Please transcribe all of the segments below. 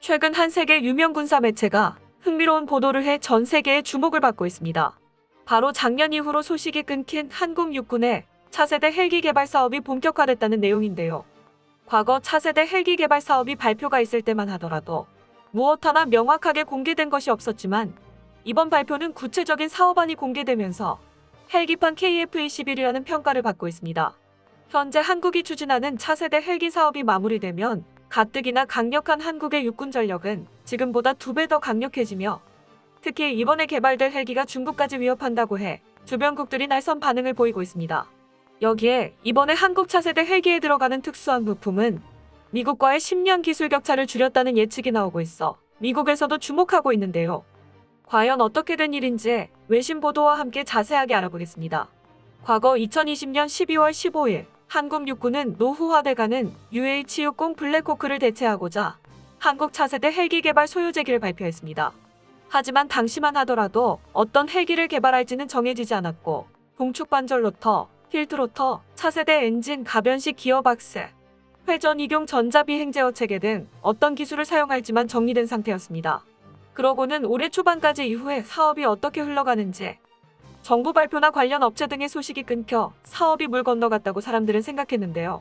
최근 한 세계 유명 군사 매체가 흥미로운 보도를 해 전 세계의 주목을 받고 있습니다. 바로 작년 이후로 소식이 끊긴 한국 육군의 차세대 헬기 개발 사업이 본격화됐다는 내용인데요. 과거 차세대 헬기 개발 사업이 발표가 있을 때만 하더라도 무엇 하나 명확하게 공개된 것이 없었지만 이번 발표는 구체적인 사업안이 공개되면서 헬기판 KF-21이라는 평가를 받고 있습니다. 현재 한국이 추진하는 차세대 헬기 사업이 마무리되면 가뜩이나 강력한 한국의 육군 전력은 지금보다 2배 더 강력해지며 특히 이번에 개발될 헬기가 중국까지 위협한다고 해 주변국들이 날선 반응을 보이고 있습니다. 여기에 이번에 한국 차세대 헬기에 들어가는 특수한 부품은 미국과의 10년 기술 격차를 줄였다는 예측이 나오고 있어 미국에서도 주목하고 있는데요. 과연 어떻게 된 일인지 외신 보도와 함께 자세하게 알아보겠습니다. 과거 2020년 12월 15일 한국 육군은 노후화돼가는 UH-60 블랙호크를 대체하고자 한국 차세대 헬기 개발 소요제기를 발표했습니다. 하지만 당시만 하더라도 어떤 헬기를 개발할지는 정해지지 않았고 동축 반절 로터, 틸트 로터, 차세대 엔진, 가변식 기어박스, 회전 이용 전자비행 제어 체계 등 어떤 기술을 사용할지만 정리된 상태였습니다. 그러고는 올해 초반까지 이후에 사업이 어떻게 흘러가는지 정부 발표나 관련 업체 등의 소식이 끊겨 사업이 물 건너갔다고 사람들은 생각했는데요.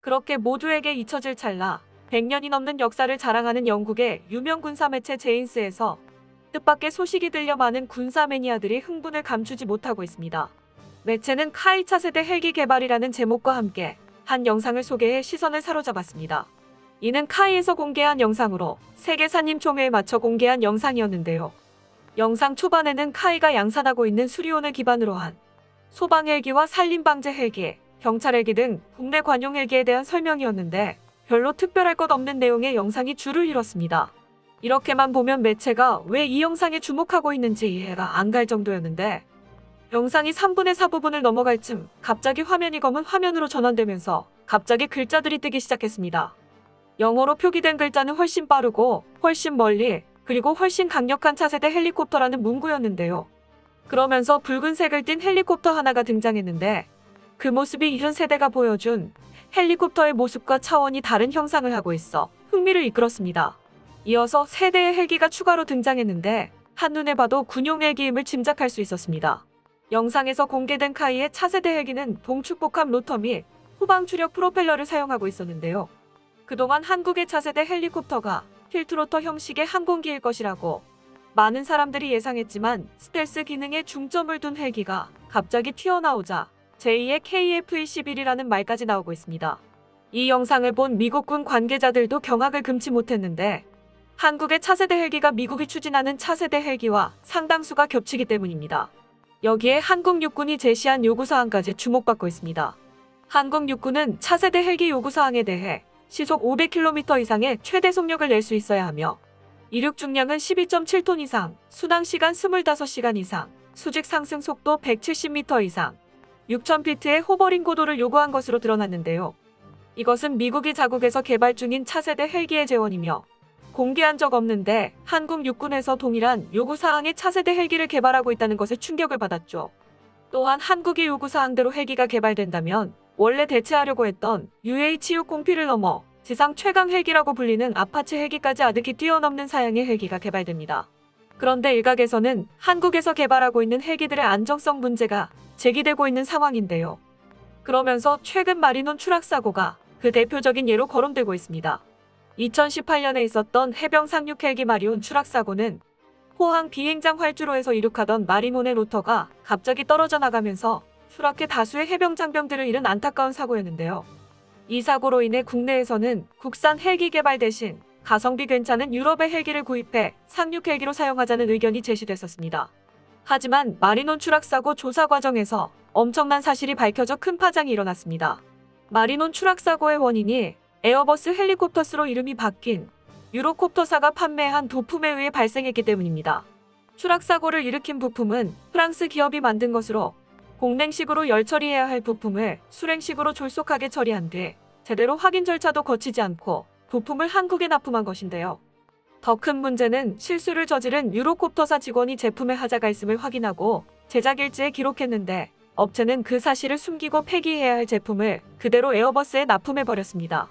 그렇게 모두에게 잊혀질 찰나 100년이 넘는 역사를 자랑하는 영국의 유명 군사 매체 제인스에서 뜻밖의 소식이 들려 많은 군사 매니아들이 흥분을 감추지 못하고 있습니다. 매체는 카이 차세대 헬기 개발이라는 제목과 함께 한 영상을 소개해 시선을 사로잡았습니다. 이는 카이에서 공개한 영상으로 세계 산림총회에 맞춰 공개한 영상이었는데요. 영상 초반에는 카이가 양산하고 있는 수리온을 기반으로 한 소방 헬기와 산림 방제 헬기, 경찰 헬기 등 국내 관용 헬기에 대한 설명이었는데 별로 특별할 것 없는 내용의 영상이 줄을 이뤘습니다. 이렇게만 보면 매체가 왜 이 영상에 주목하고 있는지 이해가 안 갈 정도였는데 영상이 3분의 4 부분을 넘어갈 쯤 갑자기 화면이 검은 화면으로 전환되면서 갑자기 글자들이 뜨기 시작했습니다. 영어로 표기된 글자는 훨씬 빠르고 훨씬 멀리 그리고 훨씬 강력한 차세대 헬리콥터라는 문구였는데요. 그러면서 붉은색을 띤 헬리콥터 하나가 등장했는데 그 모습이 이전 세대가 보여준 헬리콥터의 모습과 차원이 다른 형상을 하고 있어 흥미를 이끌었습니다. 이어서 세대의 헬기가 추가로 등장했는데 한눈에 봐도 군용 헬기임을 짐작할 수 있었습니다. 영상에서 공개된 카이의 차세대 헬기는 동축복합 로터 및 후방 추력 프로펠러를 사용하고 있었는데요. 그동안 한국의 차세대 헬리콥터가 틸트 로터 형식의 항공기일 것이라고 많은 사람들이 예상했지만 스텔스 기능에 중점을 둔 헬기가 갑자기 튀어나오자 제2의 KF-21이라는 말까지 나오고 있습니다. 이 영상을 본 미국군 관계자들도 경악을 금치 못했는데 한국의 차세대 헬기가 미국이 추진하는 차세대 헬기와 상당수가 겹치기 때문입니다. 여기에 한국 육군이 제시한 요구사항까지 주목받고 있습니다. 한국 육군은 차세대 헬기 요구사항에 대해 시속 500km 이상의 최대 속력을 낼 수 있어야 하며 이륙 중량은 12.7톤 이상, 순항시간 25시간 이상, 수직 상승 속도 170m 이상, 6000피트의 호버링 고도를 요구한 것으로 드러났는데요. 이것은 미국이 자국에서 개발 중인 차세대 헬기의 재원이며 공개한 적 없는데 한국 육군에서 동일한 요구사항의 차세대 헬기를 개발하고 있다는 것에 충격을 받았죠. 또한 한국의 요구사항대로 헬기가 개발된다면 원래 대체하려고 했던 UH-60P를 넘어 지상 최강 헬기라고 불리는 아파치 헬기까지 아득히 뛰어넘는 사양의 헬기가 개발됩니다. 그런데 일각에서는 한국에서 개발하고 있는 헬기들의 안정성 문제가 제기되고 있는 상황인데요. 그러면서 최근 마리논 추락사고가 그 대표적인 예로 거론되고 있습니다. 2018년에 있었던 해병 상륙 헬기 마리온 추락사고는 포항 비행장 활주로에서 이륙하던 마리논의 로터가 갑자기 떨어져 나가면서 추락해 다수의 해병 장병들을 잃은 안타까운 사고였는데요. 이 사고로 인해 국내에서는 국산 헬기 개발 대신 가성비 괜찮은 유럽의 헬기를 구입해 상륙 헬기로 사용하자는 의견이 제시됐었습니다. 하지만 마리논 추락사고 조사 과정에서 엄청난 사실이 밝혀져 큰 파장이 일어났습니다. 마리논 추락사고의 원인이 에어버스 헬리콥터스로 이름이 바뀐 유로콥터사가 판매한 도품에 의해 발생했기 때문입니다. 추락사고를 일으킨 부품은 프랑스 기업이 만든 것으로 공냉식으로 열 처리해야 할 부품을 수냉식으로 졸속하게 처리한 뒤 제대로 확인 절차도 거치지 않고 부품을 한국에 납품한 것인데요. 더 큰 문제는 실수를 저지른 유로콥터사 직원이 제품에 하자가 있음을 확인하고 제작 일지에 기록했는데 업체는 그 사실을 숨기고 폐기해야 할 제품을 그대로 에어버스에 납품해버렸습니다.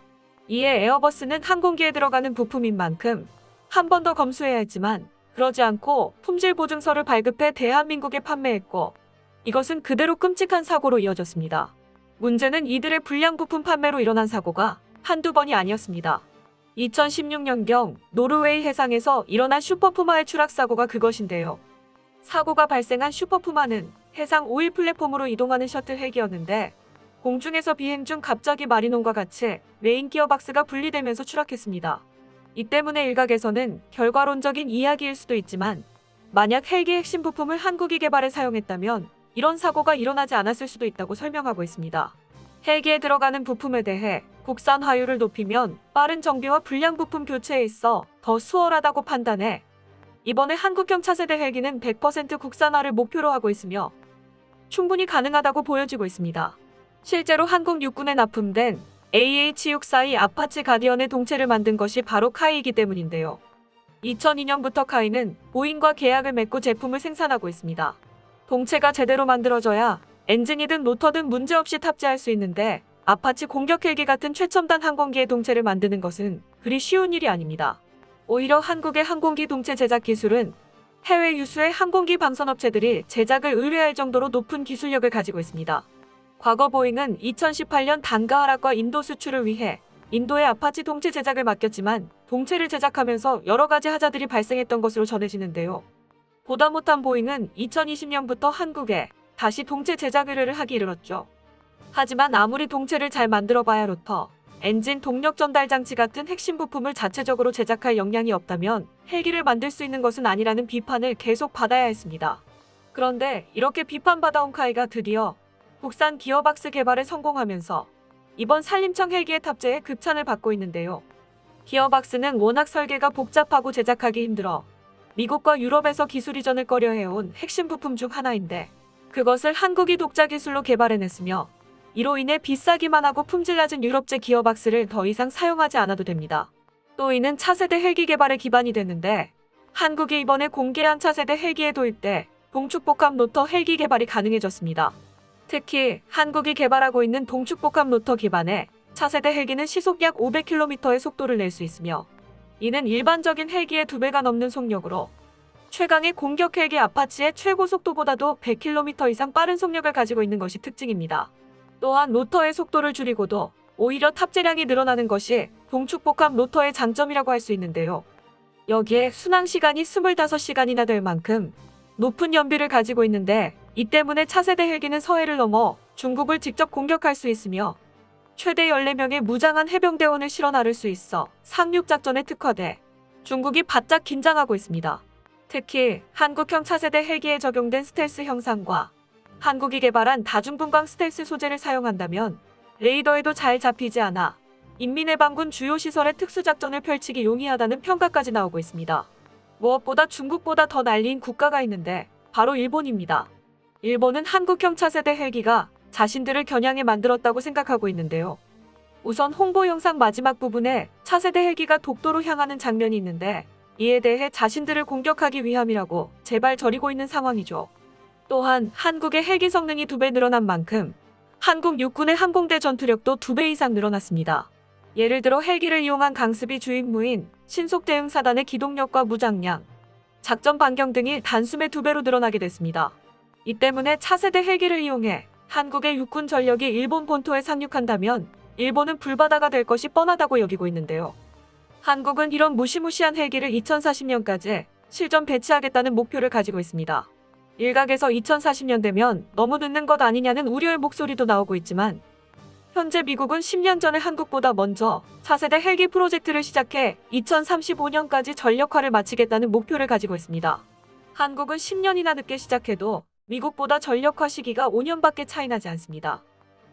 이에 에어버스는 항공기에 들어가는 부품인 만큼 한 번 더 검수해야 했지만 그러지 않고 품질 보증서를 발급해 대한민국에 판매했고 이것은 그대로 끔찍한 사고로 이어졌습니다. 문제는 이들의 불량 부품 판매로 일어난 사고가 한두 번이 아니었습니다. 2016년경 노르웨이 해상에서 일어난 슈퍼푸마의 추락사고가 그것인데요. 사고가 발생한 슈퍼푸마는 해상 5일 플랫폼으로 이동하는 셔틀 헬기였는데 공중에서 비행 중 갑자기 마리논과 같이 메인 기어박스가 분리되면서 추락했습니다. 이 때문에 일각에서는 결과론적인 이야기일 수도 있지만 만약 헬기 핵심 부품을 한국이 개발해 사용했다면 이런 사고가 일어나지 않았을 수도 있다고 설명하고 있습니다. 헬기에 들어가는 부품에 대해 국산 화율을 높이면 빠른 정비와 불량 부품 교체에 있어 더 수월하다고 판단해 이번에 한국형 차세대 헬기는 100% 국산화를 목표로 하고 있으며 충분히 가능하다고 보여지고 있습니다. 실제로 한국 육군에 납품된 AH-642 아파치 가디언의 동체를 만든 것이 바로 카이이기 때문인데요. 2002년부터 카이는 보잉과 계약을 맺고 제품을 생산하고 있습니다. 동체가 제대로 만들어져야 엔진이든 로터든 문제없이 탑재할 수 있는데 아파치 공격 헬기 같은 최첨단 항공기의 동체를 만드는 것은 그리 쉬운 일이 아닙니다. 오히려 한국의 항공기 동체 제작 기술은 해외 유수의 항공기 방산업체들이 제작을 의뢰할 정도로 높은 기술력을 가지고 있습니다. 과거 보잉은 2018년 단가 하락과 인도 수출을 위해 인도에 아파치 동체 제작을 맡겼지만 동체를 제작하면서 여러 가지 하자들이 발생했던 것으로 전해지는데요. 보다 못한 보잉은 2020년부터 한국에 다시 동체 제작 의뢰를 하기 이르렀죠. 하지만 아무리 동체를 잘 만들어봐야 로터, 엔진 동력 전달 장치 같은 핵심 부품을 자체적으로 제작할 역량이 없다면 헬기를 만들 수 있는 것은 아니라는 비판을 계속 받아야 했습니다. 그런데 이렇게 비판받아온 카이가 드디어 국산 기어박스 개발에 성공하면서 이번 산림청 헬기의 탑재에 극찬을 받고 있는데요. 기어박스는 워낙 설계가 복잡하고 제작하기 힘들어 미국과 유럽에서 기술 이전을 꺼려해온 핵심 부품 중 하나인데 그것을 한국이 독자 기술로 개발해냈으며 이로 인해 비싸기만 하고 품질 낮은 유럽제 기어박스를 더 이상 사용하지 않아도 됩니다. 또 이는 차세대 헬기 개발의 기반이 됐는데 한국이 이번에 공개한 차세대 헬기의 도입 때 동축복합 로터 헬기 개발이 가능해졌습니다. 특히 한국이 개발하고 있는 동축복합 로터 기반의 차세대 헬기는 시속 약 500km의 속도를 낼 수 있으며 이는 일반적인 헬기의 2배가 넘는 속력으로 최강의 공격 헬기 아파치의 최고 속도보다도 100km 이상 빠른 속력을 가지고 있는 것이 특징입니다. 또한 로터의 속도를 줄이고도 오히려 탑재량이 늘어나는 것이 동축복합 로터의 장점이라고 할 수 있는데요. 여기에 순항시간이 25시간이나 될 만큼 높은 연비를 가지고 있는데 이 때문에 차세대 헬기는 서해를 넘어 중국을 직접 공격할 수 있으며 최대 14명의 무장한 해병대원을 실어 나를 수 있어 상륙작전에 특화돼 중국이 바짝 긴장하고 있습니다. 특히 한국형 차세대 헬기에 적용된 스텔스 형상과 한국이 개발한 다중분광 스텔스 소재를 사용한다면 레이더에도 잘 잡히지 않아 인민해방군 주요 시설의 특수작전을 펼치기 용이하다는 평가까지 나오고 있습니다. 무엇보다 중국보다 더 난리인 국가가 있는데 바로 일본입니다. 일본은 한국형 차세대 헬기가 자신들을 겨냥해 만들었다고 생각하고 있는데요. 우선 홍보 영상 마지막 부분에 차세대 헬기가 독도로 향하는 장면이 있는데 이에 대해 자신들을 공격하기 위함이라고 제발 저리고 있는 상황이죠. 또한 한국의 헬기 성능이 2배 늘어난 만큼 한국 육군의 항공대 전투력도 2배 이상 늘어났습니다. 예를 들어 헬기를 이용한 강습이 주임무인 신속대응사단의 기동력과 무장량, 작전 반경 등이 단숨에 2배로 늘어나게 됐습니다. 이 때문에 차세대 헬기를 이용해 한국의 육군 전력이 일본 본토에 상륙한다면 일본은 불바다가 될 것이 뻔하다고 여기고 있는데요. 한국은 이런 무시무시한 헬기를 2040년까지 실전 배치하겠다는 목표를 가지고 있습니다. 일각에서 2040년 되면 너무 늦는 것 아니냐는 우려의 목소리도 나오고 있지만 현재 미국은 10년 전에 한국보다 먼저 차세대 헬기 프로젝트를 시작해 2035년까지 전력화를 마치겠다는 목표를 가지고 있습니다. 한국은 10년이나 늦게 시작해도 미국보다 전력화 시기가 5년밖에 차이 나지 않습니다.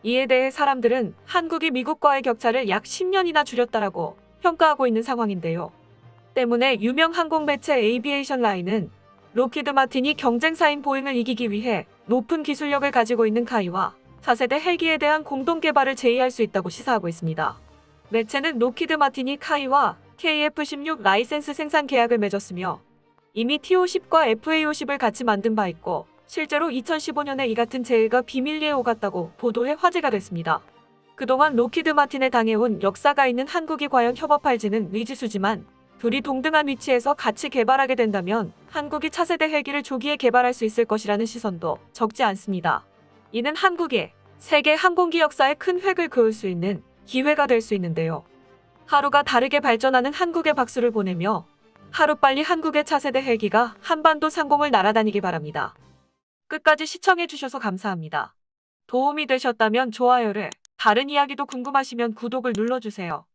이에 대해 사람들은 한국이 미국과의 격차를 약 10년이나 줄였다라고 평가하고 있는 상황인데요. 때문에 유명 항공 매체 에이비에이션 라인은 로키드 마틴이 경쟁사인 보잉을 이기기 위해 높은 기술력을 가지고 있는 카이와 차세대 헬기에 대한 공동 개발을 제의할 수 있다고 시사하고 있습니다. 매체는 로키드 마틴이 카이와 KF-16 라이센스 생산 계약을 맺었으며 이미 TO-10과 FA-50을 같이 만든 바 있고 실제로 2015년에 이 같은 제의가 비밀리에 오갔다고 보도해 화제가 됐습니다. 그동안 로키드 마틴에 당해온 역사가 있는 한국이 과연 협업할지는 미지수지만 둘이 동등한 위치에서 같이 개발하게 된다면 한국이 차세대 헬기를 조기에 개발할 수 있을 것이라는 시선도 적지 않습니다. 이는 한국의 세계 항공기 역사에 큰 획을 그을 수 있는 기회가 될 수 있는데요. 하루가 다르게 발전하는 한국에 박수를 보내며 하루빨리 한국의 차세대 헬기가 한반도 상공을 날아다니기 바랍니다. 끝까지 시청해주셔서 감사합니다. 도움이 되셨다면 좋아요를, 다른 이야기도 궁금하시면 구독을 눌러주세요.